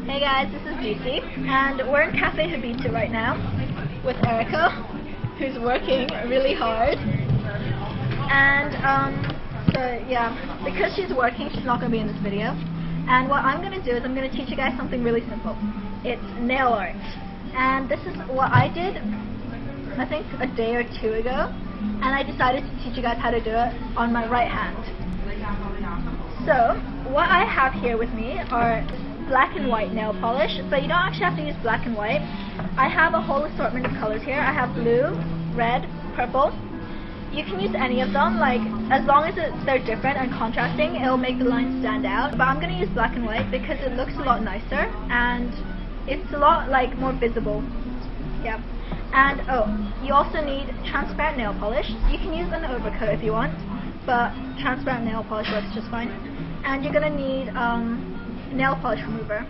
Hey guys, this is Lucy, and we're in Cafe Habita right now with Erica, who's working really hard. And so yeah, because she's working, she's not going to be in this video. And what I'm going to do is I'm going to teach you guys something really simple. It's nail art. And this is what I did, I think a day or two ago, and I decided to teach you guys how to do it on my right hand. So what I have here with me are black and white nail polish, but you don't actually have to use black and white. I have a whole assortment of colors here. I have blue, red, purple. You can use any of them, like as long as they're different and contrasting, it'll make the lines stand out. But I'm going to use black and white because it looks a lot nicer and it's a lot more visible. Yeah. And oh, you also need transparent nail polish. You can use an overcoat if you want, but transparent nail polish works just fine. And you're going to need nail polish remover,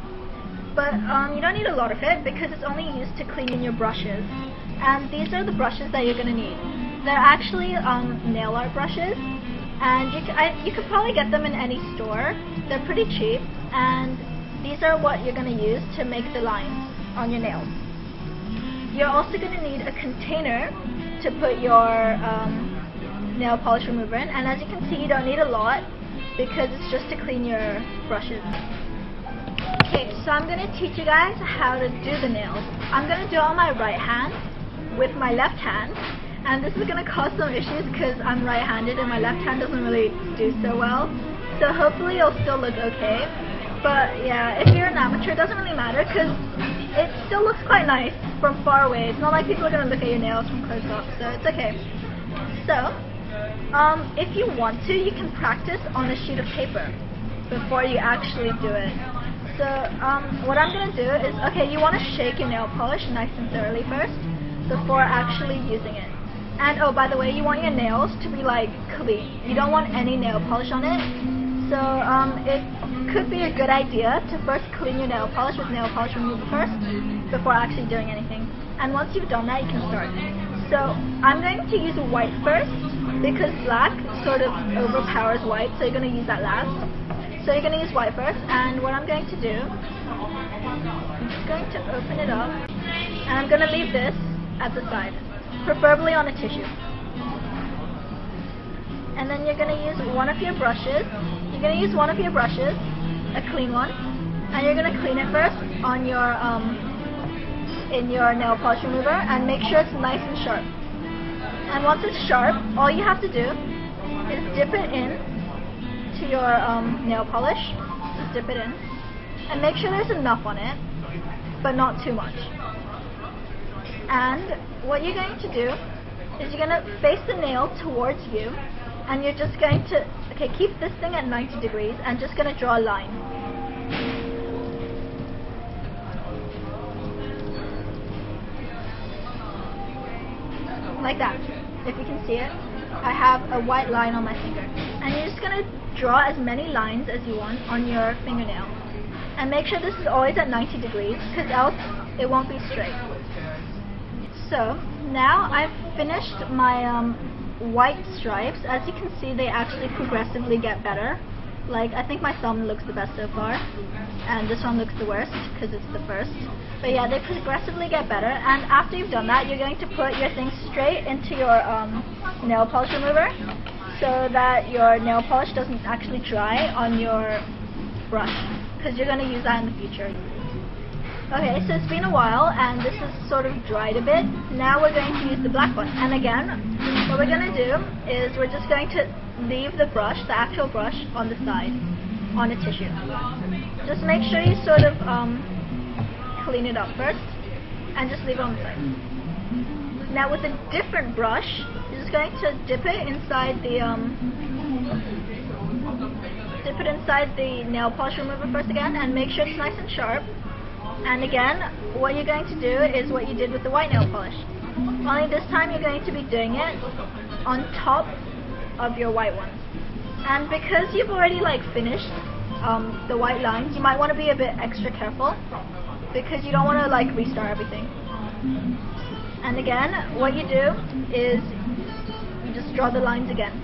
but you don't need a lot of it because it's only used to clean your brushes. And these are the brushes that you're going to need. They're actually nail art brushes, and you could probably get them in any store. They're pretty cheap, and these are what you're going to use to make the lines on your nails. You're also going to need a container to put your nail polish remover in, and as you can see, you don't need a lot because it's just to clean your brushes. Okay, so I'm going to teach you guys how to do the nails. I'm going to do it on my right hand with my left hand, and this is going to cause some issues because I'm right-handed and my left hand doesn't really do so well. So hopefully it'll still look okay. But yeah, if you're an amateur, it doesn't really matter because it still looks quite nice from far away. It's not like people are going to look at your nails from close up, so it's okay. So, if you want to, you can practice on a sheet of paper before you actually do it. So what I'm going to do is, okay, you want to shake your nail polish nice and thoroughly first before actually using it. And oh, by the way, you want your nails to be like clean. You don't want any nail polish on it. So it could be a good idea to first clean your nail polish with nail polish remover first before actually doing anything. And once you've done that, you can start. So I'm going to use white first because black sort of overpowers white, so you're going to use that last. So you're going to use white first, and what I'm going to do, I'm just going to open it up, and I'm going to leave this at the side, preferably on a tissue. And then you're going to use one of your brushes. You're going to use one of your brushes, a clean one, and you're going to clean it first on your in your nail polish remover, and make sure it's nice and sharp. And once it's sharp, all you have to do is dip it in to your nail polish. Just dip it in, and make sure there's enough on it, but not too much. And what you're going to do is you're going to face the nail towards you, and you're just going to, okay, keep this thing at 90 degrees and just going to draw a line. Like that. If you can see it, I have a white line on my finger. And you're just going to draw as many lines as you want on your fingernail. And make sure this is always at 90 degrees, because else it won't be straight. So now I've finished my white stripes. As you can see, they actually progressively get better. Like, I think my thumb looks the best so far, and this one looks the worst because it's the first. But yeah, they progressively get better, and after you've done that, you're going to put your thing straight into your nail polish remover so that your nail polish doesn't actually dry on your brush, because you're going to use that in the future. Okay, so it's been a while, and this is sort of dried a bit. Now we're going to use the black one. And again, what we're going to do is we're just going to leave the brush, the actual brush, on the side, on a tissue. Just make sure you sort of clean it up first, and just leave it on the side. Now with a different brush, you're just going to dip it inside the nail polish remover first again, and make sure it's nice and sharp. And again, what you're going to do is what you did with the white nail polish. Only this time you're going to be doing it on top of your white ones. And because you've already finished the white lines, you might want to be a bit extra careful because you don't want to restart everything. And again, what you do is you just draw the lines again.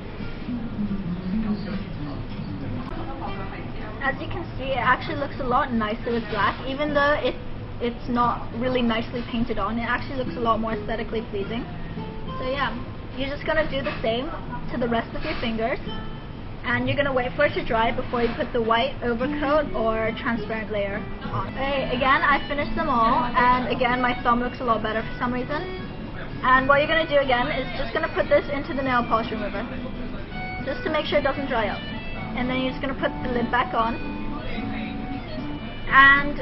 as you can see, it actually looks a lot nicer with black, even though it's not really nicely painted on. It actually looks a lot more aesthetically pleasing. So yeah, you're just gonna do the same to the rest of your fingers, and you're gonna wait for it to dry before you put the white overcoat or transparent layer on. Okay, again, I finished them all, and again, my thumb looks a lot better for some reason. And what you're gonna do again is just gonna put this into the nail polish remover, just to make sure it doesn't dry up. And then you're just going to put the lid back on. And,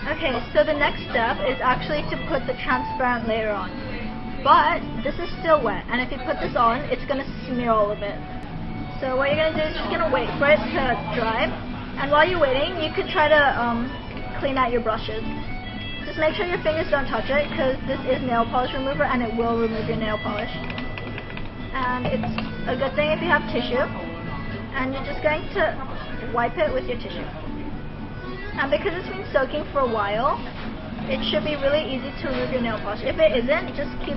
okay, so the next step is actually to put the transparent layer on. But, this is still wet, and if you put this on, it's going to smear all of it. So what you're going to do is just going to wait for it to dry. And while you're waiting, you could try to clean out your brushes. Just make sure your fingers don't touch it, because this is nail polish remover, and it will remove your nail polish. And it's a good thing if you have tissue. And you're just going to wipe it with your tissue. And because it's been soaking for a while, it should be really easy to remove your nail polish. If it isn't, just keep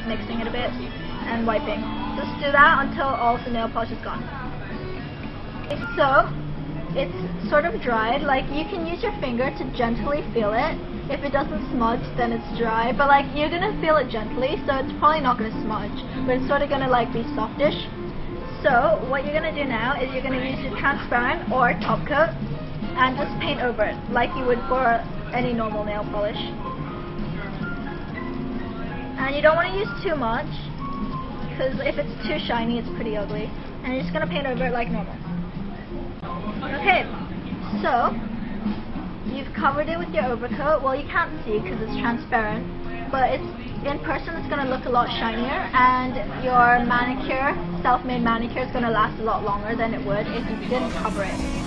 mixing it a bit and wiping. Just do that until all of the nail polish is gone. So, it's sort of dried. Like, you can use your finger to gently feel it. If it doesn't smudge, then it's dry. But like, you're going to feel it gently, so it's probably not going to smudge. But it's sort of going to like be softish. So, what you're going to do now is you're going to use your transparent or top coat and just paint over it like you would for any normal nail polish. And you don't want to use too much, because if it's too shiny, it's pretty ugly. And you're just going to paint over it like normal. Okay, so you've covered it with your overcoat. Well, you can't see because it's transparent, but in person it's going to look a lot shinier, and your manicure, self-made manicure, is going to last a lot longer than it would if you didn't cover it.